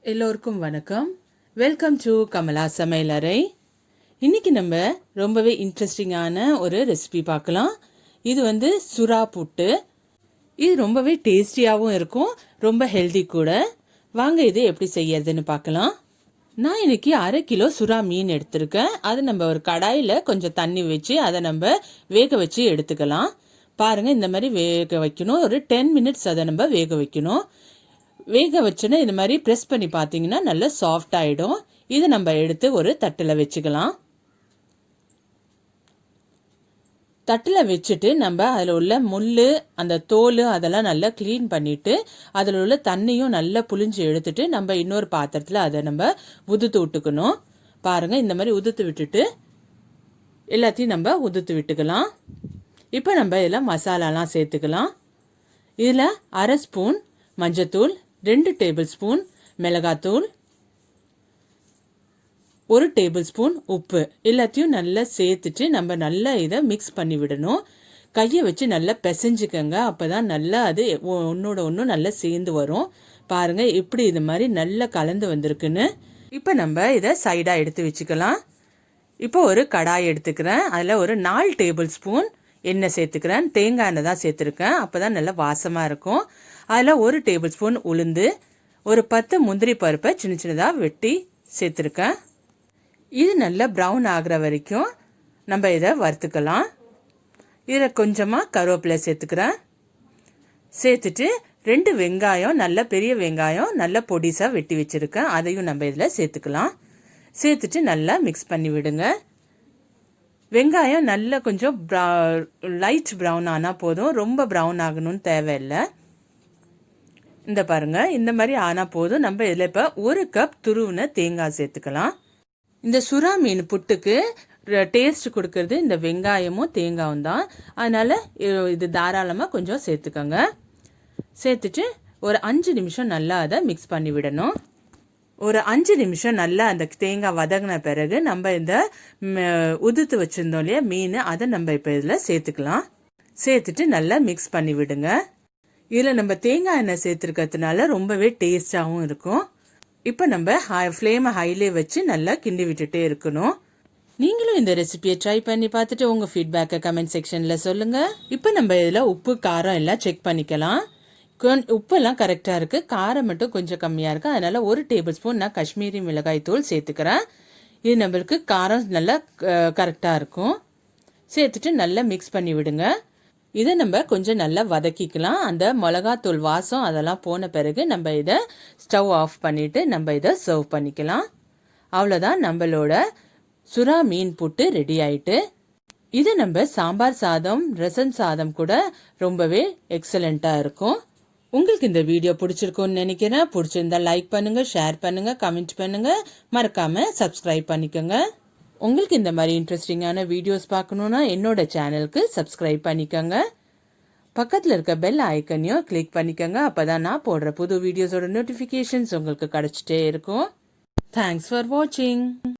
எல்லோருக்கும் வணக்கம். Welcome to கமலாசமையலறை. இன்னைக்கு நம்ம ரொம்பவே இன்ட்ரெஸ்டிங்கான ஒரு ரெசிபி பார்க்கலாம். இது சுறா புட்டு. இது ரொம்பவே டேஸ்டியாகவும் இருக்கும், ரொம்ப ஹெல்தி கூட. வாங்க இது எப்படி செய்யறதுன்னு பார்க்கலாம். நான் இன்னைக்கு 1/2 கிலோ சுறா மீன் எடுத்திருக்கேன். அதை நம்ம ஒரு கடாயில் கொஞ்சம் தண்ணி வச்சு அதை நம்ம வேக வச்சு எடுத்துக்கலாம். பாருங்கள், இந்த மாதிரி வேக வைக்கணும். ஒரு 10 மினிட்ஸ் அதை நம்ம வேக வைக்கணும். வேக வச்சுன்னா இந்த மாதிரி ப்ரெஸ் பண்ணி பார்த்தீங்கன்னா நல்லா சாஃப்ட் ஆகிடும். இதை நம்ம எடுத்து ஒரு தட்டில் வச்சுக்கலாம். தட்டில் வச்சுட்டு நம்ம அதில் உள்ள முள், அந்த தோல் அதெல்லாம் நல்லா க்ளீன் பண்ணிவிட்டு அதில் உள்ள தண்ணியும் நல்லா புழிஞ்சு எடுத்துட்டு நம்ம இன்னொரு பாத்திரத்தில் அதை நம்ம உதுத்து விட்டுக்கணும். பாருங்கள், இந்த மாதிரி உதுத்து விட்டுட்டு எல்லாத்தையும் நம்ம உதுத்து விட்டுக்கலாம். இப்போ நம்ம இதில் மசாலாலாம் சேர்த்துக்கலாம். இதில் 1/2 ஸ்பூன் மஞ்சத்தூள், 2 டேபிள் ஸ்பூன் மிளகாத்தூள், 1 டேபிள் ஸ்பூன் உப்பு எல்லாத்தையும் நல்லா சேர்த்துட்டு நம்ம நல்லா இதை மிக்ஸ் பண்ணி விடணும். கையை வச்சு நல்லா பிசைஞ்சுக்கங்க. அப்போ தான் நல்லா அது ஒன்றோட ஒன்று நல்லா சேர்ந்து வரும். பாருங்கள் எப்படி இது மாதிரி நல்லா கலந்து வந்திருக்குன்னு. இப்போ நம்ம இதை சைடாக எடுத்து வச்சுக்கலாம். இப்போ ஒரு கடாய் எடுத்துக்கிறேன். அதில் ஒரு 4 டேபிள் ஸ்பூன் எண்ணெய் சேர்த்துக்கிறேன். தேங்காய் எண்ணெய் தான் சேர்த்துருக்கேன், அப்போ தான் நல்லா வாசமாக இருக்கும். அதில் 1 டேபிள் ஸ்பூன் உளுந்து, ஒரு 10 முந்திரி பருப்பை சின்ன சின்னதாக வெட்டி சேர்த்துருக்கேன். இது நல்லா ப்ரௌன் ஆகிற வரைக்கும் நம்ம இதை வறுத்துக்கலாம். இதில் கொஞ்சமாக கருவேப்பிலை சேர்த்துக்கிறேன். சேர்த்துட்டு 2 வெங்காயம், நல்ல பெரிய வெங்காயம் நல்லா பொடிசாக வெட்டி வச்சுருக்கேன், அதையும் நம்ம இதில் சேர்த்துக்கலாம். சேர்த்துட்டு நல்லா மிக்ஸ் பண்ணி விடுங்க. வெங்காயம் நல்லா கொஞ்சம் லைட் ப்ரௌன் ஆனால் போதும், ரொம்ப ப்ரௌன் ஆகணும்னு தேவையில்லை. இந்த பாருங்கள், இந்த மாதிரி ஆனால் போதும். நம்ம இதில் இப்போ 1 கப் துருவின தேங்காய் சேர்த்துக்கலாம். இந்த சுறா மீன் புட்டுக்கு டேஸ்ட் கொடுக்கறது இந்த வெங்காயமும் தேங்காயும் தான். அதனால் இது தாராளமாக கொஞ்சம் சேர்த்துக்கோங்க. சேர்த்துட்டு ஒரு 5 நிமிஷம் நல்லா அதை மிக்ஸ் பண்ணி விடணும். ஒரு 5 நிமிஷம் நல்லா அந்த தேங்காய் வதங்கின பிறகு நம்ம இந்த உதுத்து வச்சுருந்தோம் இல்லையா மீன், அதை நம்ம இப்போ இதில் சேர்த்துக்கலாம். சேர்த்துட்டு நல்லா மிக்ஸ் பண்ணி விடுங்க. இதில் நம்ம தேங்காய் எண்ணெய் சேர்த்துருக்கிறதுனால ரொம்பவே டேஸ்டாகவும் இருக்கும். இப்போ நம்ம ஃப்ளேமை ஹைலே வச்சு நல்லா கிண்டி விட்டுட்டே இருக்கணும். நீங்களும் இந்த ரெசிபியை ட்ரை பண்ணி பார்த்துட்டு உங்கள் ஃபீட்பேக்கை கமெண்ட் செக்ஷனில் சொல்லுங்கள். இப்போ நம்ம இதில் உப்பு காரம் எல்லாம் செக் பண்ணிக்கலாம். உப்பெல்லாம் கரெக்டாக இருக்குது, காரம் மட்டும் கொஞ்சம் கம்மியாக இருக்குது. அதனால் 1 டேபிள் ஸ்பூன் நான் காஷ்மீரி மிளகாய் தூள் சேர்த்துக்கிறேன். இது நம்மளுக்கு காரம் நல்லா கரெக்டாக இருக்கும். சேர்த்துட்டு நல்லா மிக்ஸ் பண்ணி விடுங்க. இதை நம்ம கொஞ்சம் நல்லா வதக்கிக்கலாம். அந்த மிளகாத்தூள் வாசம் அதெல்லாம் போன பிறகு நம்ம இதை ஸ்டவ் ஆஃப் பண்ணிவிட்டு நம்ம இதை சர்வ் பண்ணிக்கலாம். அவ்வளோதான், நம்மளோட சுறா மீன் புட்டு ரெடி ஆயிட்டு. இது நம்ம சாம்பார் சாதம், ரசம் சாதம் கூட ரொம்பவே எக்ஸலண்ட்டாக இருக்கும். உங்களுக்கு இந்த வீடியோ பிடிச்சிருக்கும்னு நினைக்கிறேன். பிடிச்சிருந்தா லைக் பண்ணுங்கள், ஷேர் பண்ணுங்கள், கமெண்ட் பண்ணுங்கள், மறக்காமல் சப்ஸ்கிரைப் பண்ணிக்கோங்க. உங்களுக்கு இந்த மாதிரி இன்ட்ரெஸ்டிங்கான வீடியோஸ் பார்க்கணுன்னா என்னோட சேனலுக்கு சப்ஸ்கிரைப் பண்ணிக்கோங்க. பக்கத்தில் இருக்க பெல் ஐக்கனையும் கிளிக் பண்ணிக்கோங்க. அப்போ தான் நான் போடுற புது வீடியோஸோட நோட்டிஃபிகேஷன்ஸ் உங்களுக்கு கிடச்சிட்டே இருக்கும். தேங்க்ஸ் ஃபார் வாட்சிங்.